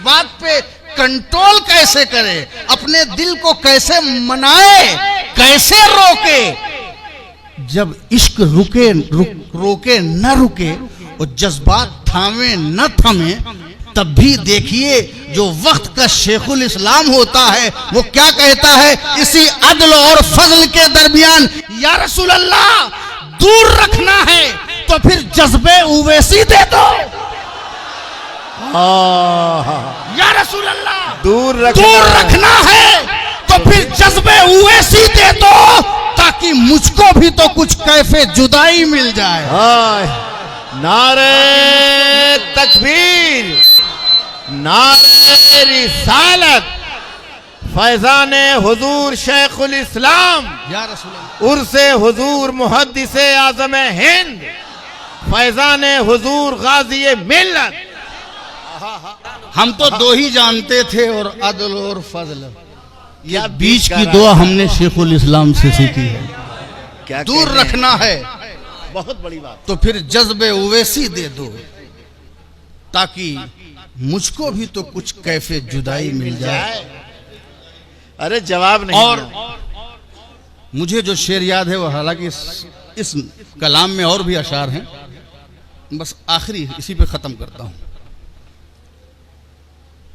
जज्बात पे कंट्रोल कैसे करे, अपने दिल को कैसे मनाए, कैसे रोके। जब इश्क रोके न रुके और जज्बात थामे न थमे, तब भी देखिए जो वक्त का शेखुल इस्लाम होता है वो क्या कहता है, इसी अदल और फजल के दरमियान या रसूल अल्लाह दूर रखना है तो फिर जज्बे उवैसी दे दो। या रसूल अल्लाह दूर रखना है तो फिर जज्बे उवैसी दे दो, ताकि मुझको भी तो कुछ कैफे जुदाई मिल जाए। नारे तकबीर, नारे रिसालत, फैजाने हुजूर शेखुल इस्लाम या रसूल अल्लाह, उर्से हुजूर मुहद्दिसे आज़म हिंद, फैजाने हुजूर गाज़ी मिल्लत। हम तो दो ही जानते थे और अदल और फजल, या बीच की दुआ हमने शेखुल इस्लाम से सीखी है। क्या दूर रखना है बहुत बड़ी बात, तो फिर जज्बे उवैसी दे दो, ताकि मुझको भी तो कुछ कैफे जुदाई मिल जाए। अरे जवाब नहीं। और मुझे जो शेर याद है वो, हालांकि इस कलाम में और भी अशार हैं, बस आखिरी इसी पे खत्म करता हूं।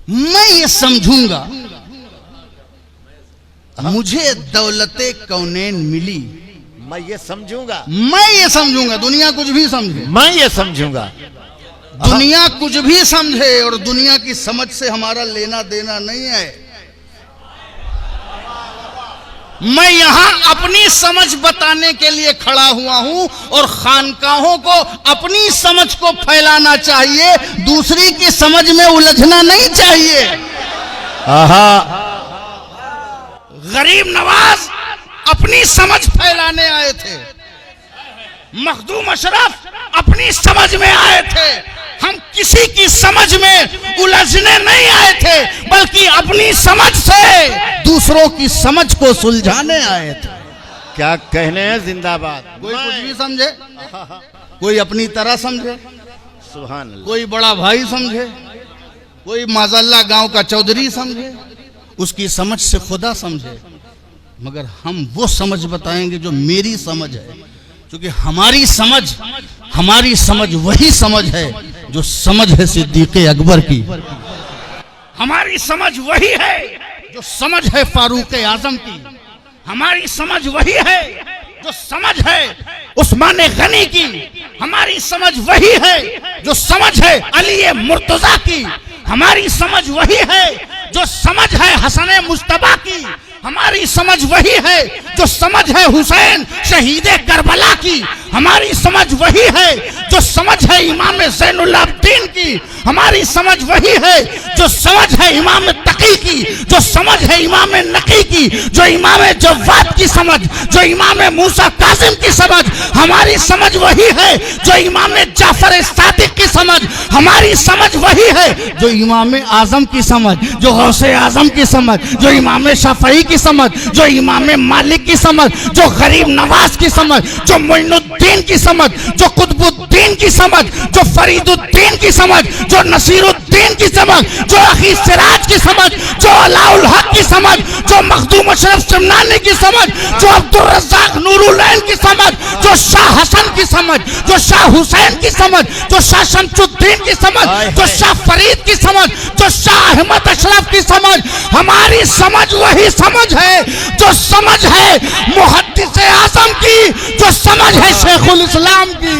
मैं ये समझूंगा मुझे दौलते कौनैन मिली, मैं ये समझूंगा, दुनिया कुछ भी समझे, मैं ये समझूंगा, दुनिया कुछ भी समझे और दुनिया की समझ से हमारा लेना देना नहीं है। मैं यहां अपनी समझ बताने के लिए खड़ा हुआ हूं और खानकाहों को अपनी समझ को फैलाना चाहिए, दूसरी की समझ में उलझना नहीं चाहिए। गरीब नवाज अपनी समझ फैलाने आए थे, मखदूम अशरफ अपनी समझ में आए थे। हम किसी की समझ में उलझने नहीं आए थे, बल्कि अपनी समझ से दूसरों की समझ को सुलझाने आए थे। क्या कहने हैं, जिंदाबाद। कोई कुछ भी समझे, कोई अपनी तरह समझे, सुभान अल्लाह, कोई बड़ा भाई समझे, कोई माज़ल्लाह गांव का चौधरी समझे, उसकी समझ से खुदा समझे, मगर हम वो समझ बताएंगे जो मेरी समझ है, क्योंकि हमारी समझ वही समझ है जो समझ है सिद्दीक़े अकबर की। हमारी समझ वही है जो समझ है फारूक आजम की। हमारी समझ वही है जो समझ है उस्मान गनी की। हमारी समझ वही है जो समझ है अली मुर्तजा की। हमारी समझ वही है जो समझ है हसन मुस्तफा की। हमारी समझ वही है जो समझ है हुसैन शहीद करबला की। हमारी समझ वही है जो समझ है इमाम ज़ैनुल आबिदीन की। हमारी समझ वही है जो समझ है इमाम तकी की, जो समझ है इमाम नकी की, जो इमाम जव्वाद की समझ, जो इमाम मूसा कासिम की समझ। हमारी समझ वही है जो इमाम जाफर सादिक की समझ। हमारी समझ वही है जो इमाम आजम की समझ, जो गौसे आजम की समझ, जो इमाम शाफई की समझ, जो इमाम मालिक की समझ, जो गरीब नवाज की समझ, जो मोइनुद्दीन की समझ, जो कुतुबुद्दीन की समझ, जो फरीदुद्दीन की समझ, जो नसीरुद्दीन की समझ, जो अखी सिराज की समझ, जो अलाउल हक की समझ, जो मखदूम अशरफ शमनानी की समझ, जो अब्दुल रज़्ज़ाक नूरुलैन की समझ, जो शाह हसन की समझ, जो शाह हुसैन की समझ, जो शाह शमसुद्दीन की समझ, जो शाह फरीद की समझ, जो शाह अहमद अशरफ की समझ। हमारी समझ वही समझ है जो समझ है मुहद्दिस आज़म की, जो समझ है शेखुल इस्लाम की।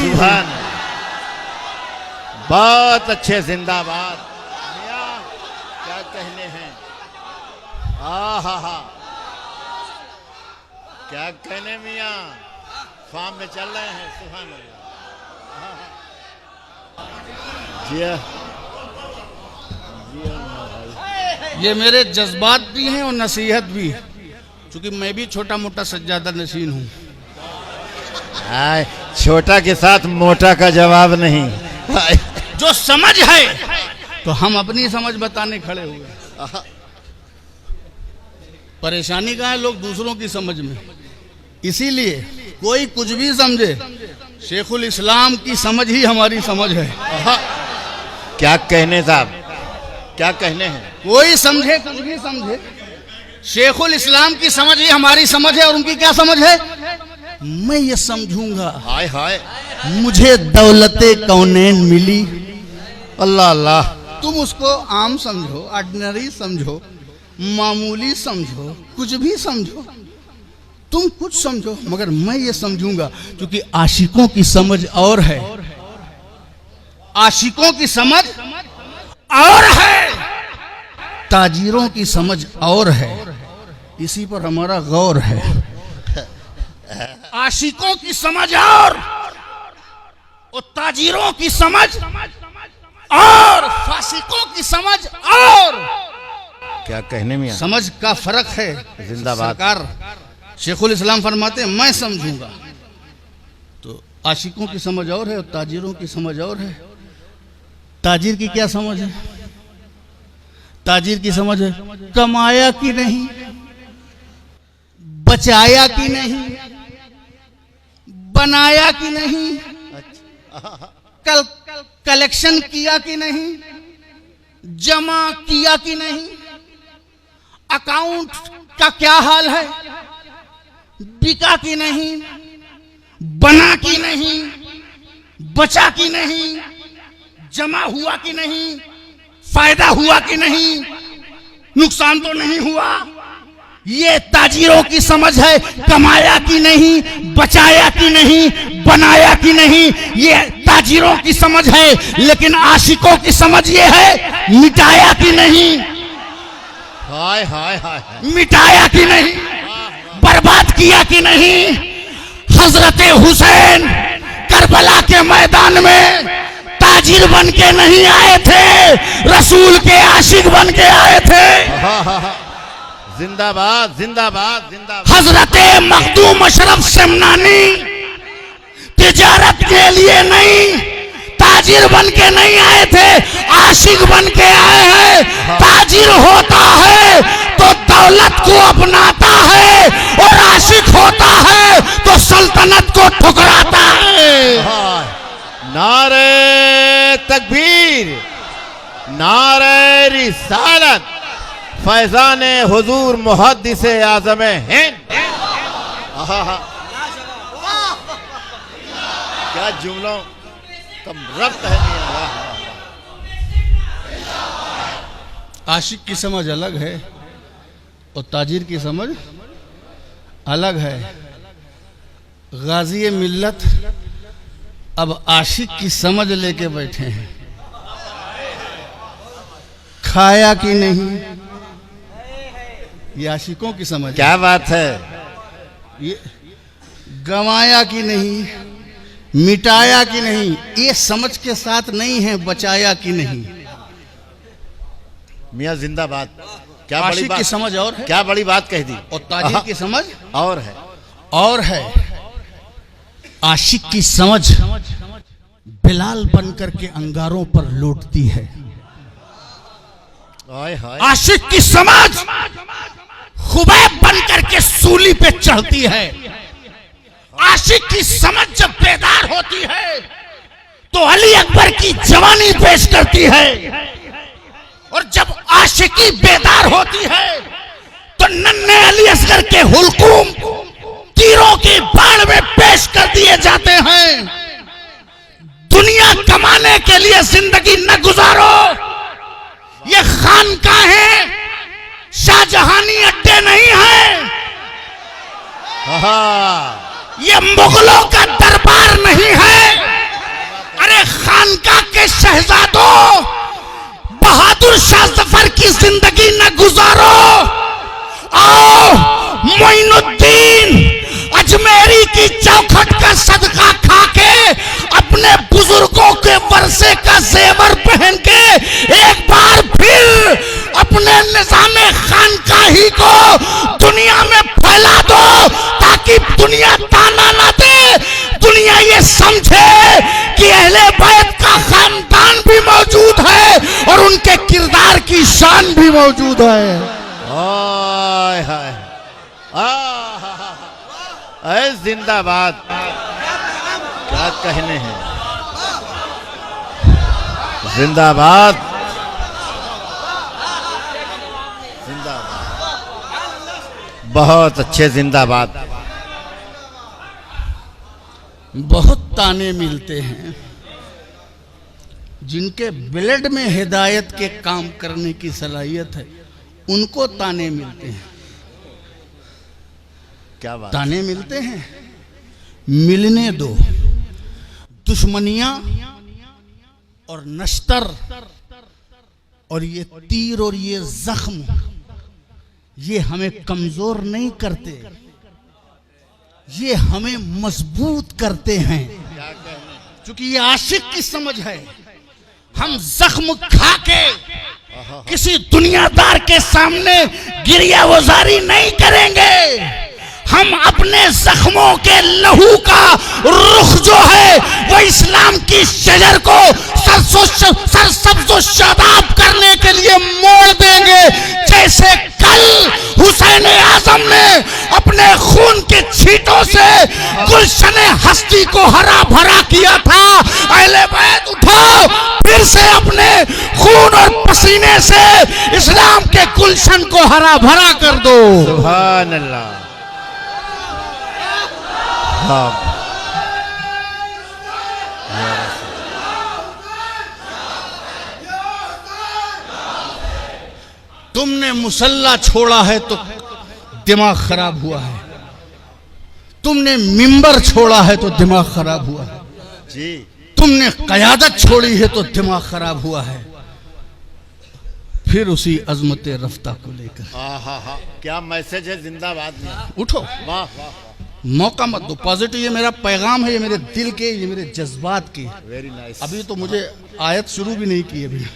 बहुत अच्छे, जिंदाबाद। मियां क्या कहने हैं, आहा क्या कहने मियां, फार्म में चल रहे हैं। सुभान अल्लाह। जी ये मेरे जज्बात भी हैं और नसीहत भी, क्योंकि मैं भी छोटा मोटा सज्जादा नशीन हूँ। छोटा के साथ मोटा का जवाब नहीं। जो समझ है तो हम अपनी समझ बताने खड़े हुए। परेशानी कहाँ है, लोग दूसरों की समझ में। इसीलिए कोई कुछ भी समझे, शेखुल इस्लाम की समझ ही हमारी समझ है। क्या कहने साहब, क्या कहने हैं? कोई समझे कुछ भी समझे, शेखुल इस्लाम की समझ ही हमारी समझ है और उनकी क्या समझ है? मैं ये समझूंगा हाय हाय, मुझे दौलते कौनैन मिली। अल्लाह अल्लाह। तुम उसको आम समझो, ऑर्डिनरी समझो, मामूली समझो, कुछ भी समझो, तुम कुछ समझो, मगर मैं ये समझूंगा क्योंकि आशिकों की समझ और है, आशिकों की समझ और है, ताजिरों की समझ और है। इसी पर हमारा गौर है। आशिकों की समझ और ताजिरों की समझ और फासिकों की समझ और। क्या कहने में? समझ का फर्क है। जिंदाबाद। सरकार शेखुल इस्लाम फरमाते मैं समझूंगा, तो आशिकों की समझ और है और ताजिरों की समझ और है। ताजिर की क्या समझ है? ताजिर की समझ है कमाया कि नहीं, बचाया कि नहीं, बनाया कि नहीं, कलेक्शन किया कि नहीं, जमा किया कि नहीं, अकाउंट का क्या हाल है, बिका कि नहीं, बना कि नहीं, बचा कि नहीं, जमा हुआ कि नहीं, फायदा हुआ कि नहीं, नुकसान तो नहीं हुआ। ये ताजिरों की समझ है। कमाया कि नहीं, बचाया कि नहीं, बनाया कि नहीं, ये ताजिरों की समझ है। लेकिन आशिकों की समझ ये है मिटाया कि नहीं, हाय हाय हाय, मिटाया कि नहीं, बर्बाद किया कि नहीं। हजरत हुसैन करबला के मैदान में ताजिर बन के नहीं आए थे, रसूल के आशिक बन के आए थे। जिंदाबाद जिंदाबाद जिंदाबाद। हजरत मखदूम अशरफ शमनानी तिजारत के लिए नहीं, ताजिर बन के नहीं आए थे, आशिक बन के आए हैं। ताजिर होता है तो दौलत को अपनाता है और आशिक होता है तो सल्तनत को ठुकराता है। नारे तकबीर, नारे रिसालत, फैजान हुजूर मुहद्दिस आज़म हिंद। क्या जुमलों कम रब्त है। आशिक की समझ अलग है और ताजिर की समझ अलग है। गाजी मिल्लत अब आशिक की समझ लेके बैठे हैं। खाया कि नहीं, ये आशिकों की समझ है। क्या बात है। ये गंवाया कि नहीं, मिटाया कि नहीं, ये समझ के साथ नहीं है बचाया कि नहीं। मियां जिंदाबाद। क्या बड़ी आशिक बात की समझ और है, क्या बड़ी बात कह दी। और ताजिर की समझ और है। और है। आशिक की समझ बिलाल बनकर के अंगारों पर लौटती है। हाय हाय। आशिक की समझ खुबैब बनकर के सूली पे चढ़ती है। आशिक की समझ जब बेदार होती है तो अली अकबर की जवानी पेश करती है, और जब आशिकी बेदार होती है तो नन्हे अली असगर के हुलकूम तीरों की बाढ़ में पेश कर दिए जाते हैं। दुनिया कमाने के लिए जिंदगी न गुजारो, ये खानकाहें शाहजहानी अड्डे नहीं है, ये मुगलों का दरबार नहीं है। अरे खानका के शहजादों, बहादुर शाह जफर की जिंदगी न गुजारो। आओ मोइनुद्दीन अजमेरी की चौखट का सदका खा के, अपने बुजुर्गों के वर्षे का जेवर पहन के एक बार फिर अपने निजामे खानकाही को दुनिया में फैला दो, ताकि दुनिया ताना ना दे, दुनिया ये समझे कि अहले बैत का खानदान भी मौजूद है और उनके किरदार की शान भी मौजूद है। हाय हाय। जिंदाबाद। क्या कहने हैं। जिंदाबाद। जिंदाबाद, बहुत अच्छे, जिंदाबाद। बहुत ताने मिलते हैं, जिनके ब्लड में हिदायत के काम करने की सलाहियत है उनको ताने मिलते हैं। क्या बात, ताने मिलते हैं, मिलने दो। दुश्मनियां और नश्तर और ये तीर और ये जख्म, ये हमें कमजोर नहीं करते, ये हमें मजबूत करते हैं। क्योंकि ये आशिक की समझ है। हम जख्म खा के किसी दुनियादार के सामने गिरियावजारी नहीं करेंगे। हम अपने जख्मों के लहू का रुख जो है वो इस्लाम की शजर को सरसब्ज़ो शादाब करने के लिए मोड़ देंगे। जैसे कल हुसैन आजम ने अपने खून के छींटों से गुलशन हस्ती को हरा भरा किया था। अहले बैत उठो, फिर से अपने खून और पसीने से इस्लाम के गुलशन को हरा भरा कर दो। सुभान अल्लाह। हाँ, तुमने मुसल्ला छोड़ा है तो दिमाग खराब हुआ है, तुमने मिंबर छोड़ा है तो दिमाग खराब हुआ है जी, तुमने कयादत छोड़ी है तो दिमाग खराब हुआ है। फिर उसी अजमत रफ्ता को लेकर हाँ, क्या मैसेज है, जिंदाबाद में। उठो, वाह वाह, मौका मत दो। पॉजिटिव, ये मेरा पैगाम है, ये मेरे दिल के, ये मेरे जज्बात के। Very nice. अभी तो मुझे आयत शुरू भी नहीं की।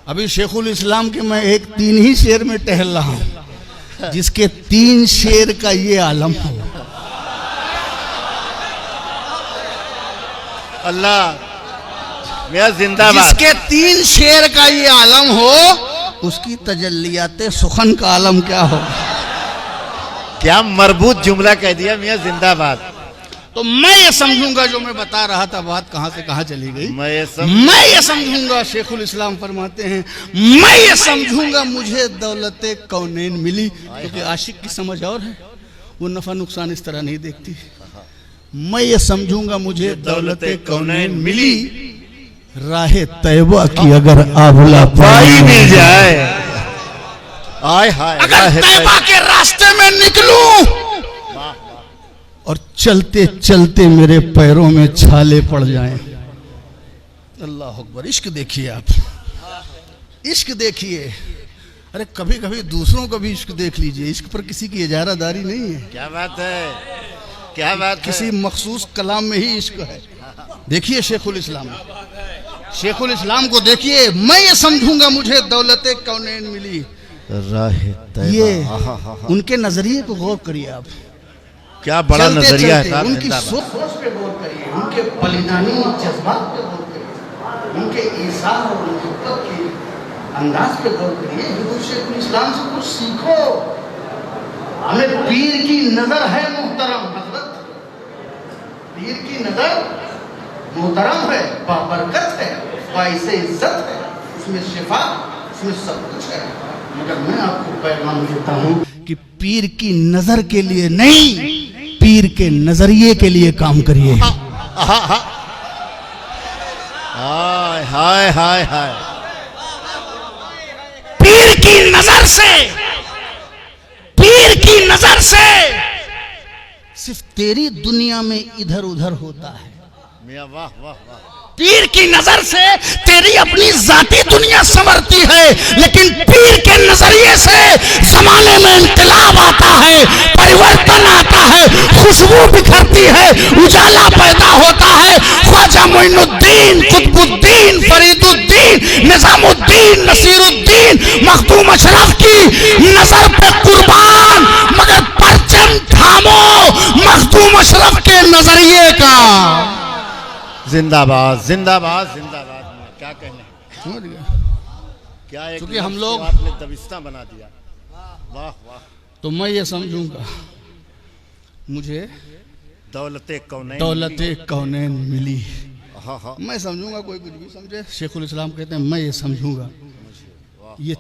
अभी शेखुल इस्लाम के मैं एक 3 ही शेर में टहल रहा हूं, जिसके 3 शेर का ये आलम हो। अल्लाह मेरा जिंदाबाद। जिसके 3 शेर का ये आलम हो, उसकी तजल्लियाते सुखन का आलम क्या हो। क्या मरबूत जुमला कह दिया मियां, जिंदाबाद। तो मैं ये समझूंगा, जो मैं बता रहा था बात कहां से कहां चली गई, मैं ये समझूंगा, शेखुल इस्लाम फरमाते हैं, मैं ये समझूंगा मुझे दौलते कौनैन मिली। क्योंकि आशिक की समझ और है, वो नफा नुकसान इस तरह नहीं देखती। मैं ये समझूंगा मुझे दौलते कौनैन मिली, राह तैयबा की अगर आबला पाई मिल जाए। आय हाय, अगर तैयबा के रास्ते में निकलूं और चलते चलते मेरे पैरों में छाले पड़ जाएं। अल्लाह अकबर। इश्क देखिए आप, इश्क देखिए। अरे कभी कभी दूसरों का भी इश्क देख लीजिए। इश्क पर किसी की इजारादारी नहीं है। क्या बात है, क्या बात है। किसी मखसूस कलाम में ही इश्क है। देखिए शेखुल इस्लाम, शेखुल इस्लाम को देखिए। मैं ये समझूंगा मुझे दौलते कौनैन मिली, ये उनके नजरिए को गौर करिए आप। क्या बड़ा नजरिया है। उनकी सोच पे गौर करिए, उनके बलिदानी जज्बात पे गौर करिए, उनके ईसार और मोहब्बत के अंदाज पे गौर करिए। हिंदू शेखुल इस्लाम से कुछ सीखो। हमें पीर की नजर है मोहतरम हजरत, पीर की नजर मोहतरम है, बाबरकत है, बाइसे इज्जत है, उसमें शिफा, उसमें सब कुछ है। मगर मैं आपको पैगाम देता हूं कि पीर की नजर के लिए नहीं, पीर के नजरिए के लिए काम करिए। हाय हाय हाय हाय। पीर की नजर से, पीर की नजर से सिर्फ तेरी दुनिया में इधर उधर होता है। मियां वाह वाह वाह। पीर की नजर से तेरी अपनी जाती दुनिया संवरती है, लेकिन पीर के नजरिए से जमाने में इंकलाब आता है, परिवर्तन आता है, खुशबू बिखरती है, उजाला पैदा होता है। ख्वाजा मोइनुद्दीन, कुतुबुद्दीन, फरीदुद्दीन, निजामुद्दीन, नसीरुद्दीन, मखदूम अशरफ की नजर पे कुर्बान, मगर परचम थामो मखदूम अशरफ के नजरिए का। जिंदाबाद जिंदाबाद जिंदाबाद। क्या कहने, क्या एक क्योंकि हम लोग आपने दबिस्ता बना दिया। वाह वाह। तो मैं ये समझूंगा मुझे दौलते कौनैन मिली। हाँ हाँ। मैं समझूंगा, कोई कुछ भी समझे। शेखुल इस्लाम कहते हैं मैं ये समझूंगा, ये